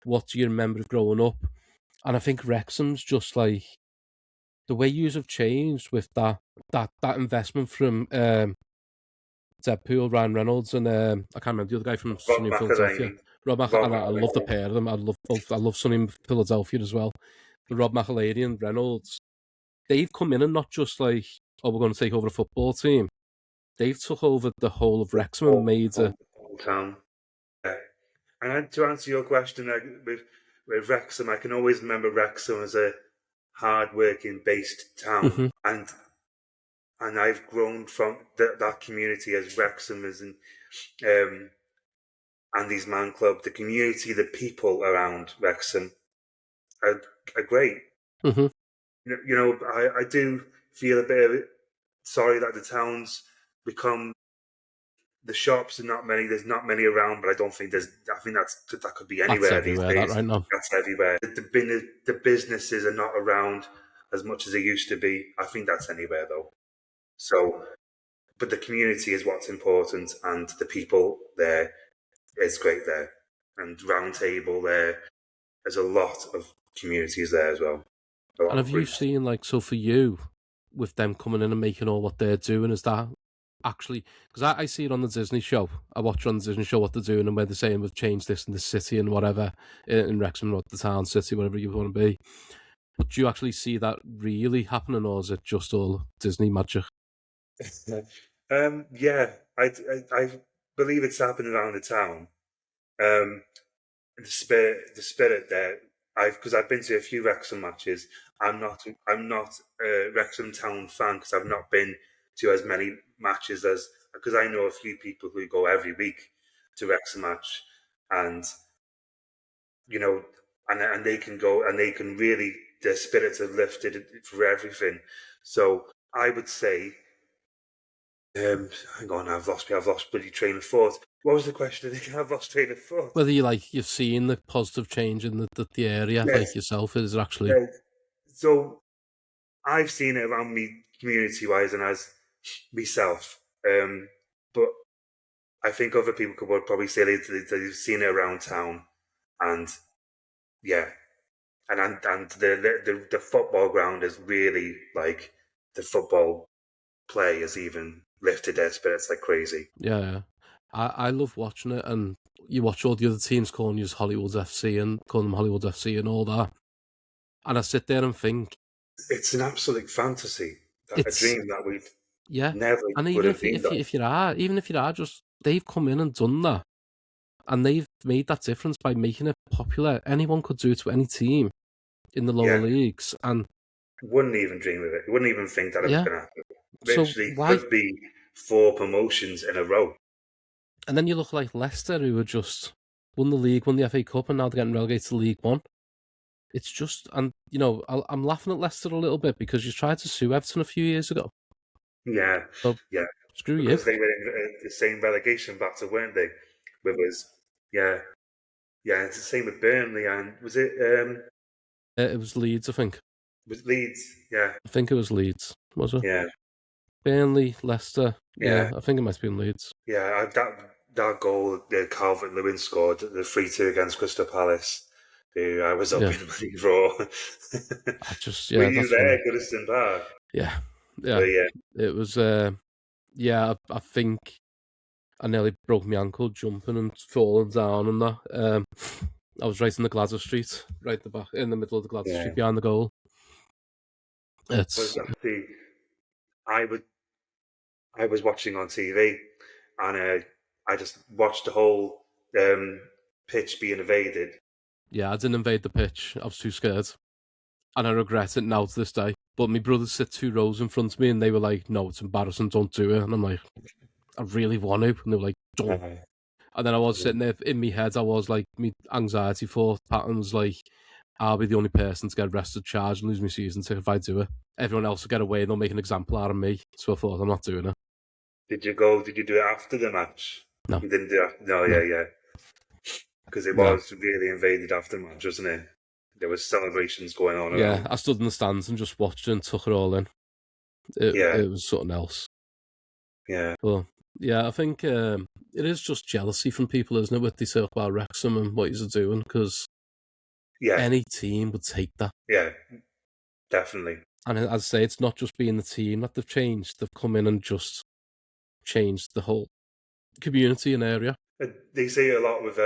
what do you remember of growing up? And I think Wrexham's just like the way yous have changed with that investment from Deadpool, Ryan Reynolds, and I can't remember the other guy from Rob Sunny in Philadelphia. McElhenney. Rob McElhenney, and I love the pair of them. I love both. I love Sunny in Philadelphia as well. The Rob McElhenney and Reynolds, they've come in and not just like, oh, we're going to take over a football team. They've took over the whole of Wrexham and made a town. Yeah. And to answer your question, with Wrexham, I can always remember Wrexham as a hard-working based town, and I've grown from that community as Wrexham is, Andy's Man Club, the community, the people around Wrexham are great. Mhm. You know, I do feel a bit of sorry that the town's become. The shops are not many. There's not many around, but I don't think there's. I think that could be anywhere these days. That right now. That's everywhere. The businesses are not around as much as they used to be. I think that's anywhere though. So, but the community is what's important, and the people there is great there, and Round Table there. There's a lot of communities there as well. And have you seen, like, so for you, with them coming in and making all what they're doing, is that actually, because I see it on the Disney show, I watch on the Disney show what they're doing and where they're saying we've changed this in the city and whatever, in Wrexham or the town, city, whatever you want to be. But do you actually see that really happening, or is it just all Disney magic? Yeah, I believe it's happening around the town. The spirit there. Because I've been to a few Wrexham matches. I'm not a Wrexham Town fan because I've not been to as many matches because I know a few people who go every week to Wrexham match, and you know, and they can go and they can really, their spirits are lifted for everything. So I would say, hang on, I've lost bloody train of thought. What was the question? I've lost train of thought. Whether you've seen the positive change in the area, yes, like yourself, is it actually? Yes. So I've seen it around me community-wise and as myself, but I think other people would probably say they've seen it around town, and yeah, and the football ground is really like the football play has even lifted their spirits like crazy. Yeah, I love watching it, and you watch all the other teams calling you Hollywood FC and calling them Hollywood FC and all that, and I sit there and think it's an absolute fantasy, a dream that we've never. And even if you are just, they've come in and done that, and they've made that difference by making it popular. Anyone could do it to any team in the lower leagues, and wouldn't even dream of it. You wouldn't even think that it was going to happen. Literally, could be 4 promotions in a row. And then you look like Leicester, who were just won the league, won the FA Cup, and now they're getting relegated to League One. It's just, and you know, I'm laughing at Leicester a little bit because you tried to sue Everton a few years ago. Yeah, so, yeah. Screw because they were in the same relegation battle, weren't they? With us, yeah. It's the same with Burnley, and was it? It was Leeds, I think. It was Leeds, yeah. I think it was Leeds, was it? Yeah. Burnley, Leicester. Yeah, I think it might have been Leeds. Yeah, that goal Calvert-Lewin scored, the 3-2 against Crystal Palace, who I was up in the draw. Were you there, Goodison Park? Yeah. It was. I think I nearly broke my ankle jumping and falling down and that. I was right in the Gladys Street, right in the middle of the Gladys Street behind the goal. I was watching on TV, and I just watched the whole pitch being invaded. Yeah, I didn't invade the pitch. I was too scared, and I regret it now to this day. But my brothers sit 2 rows in front of me, and they were like, "No, it's embarrassing. Don't do it." And I'm like, "I really want to," and they were like, "Don't." And then I was sitting there in my head. I was like, my anxiety thought pattern was like, I'll be the only person to get arrested, charged, and lose my season ticket if I do it. Everyone else will get away. They'll make an example out of me. So I thought, I'm not doing it. Did you do it after the match? No. You didn't do it? No. Yeah. Because it was really invaded after the match, wasn't it? There was celebrations going on. Yeah, I stood in the stands and just watched it and took it all in. It was something else. Yeah. But yeah, I think it is just jealousy from people, isn't it, what they say about Wrexham and what he's doing, because Yeah, Any team would take that. yeah, definitely. And as I say, it's not just being the team that they've changed. They've come in and just changed the whole community and area. They say a lot with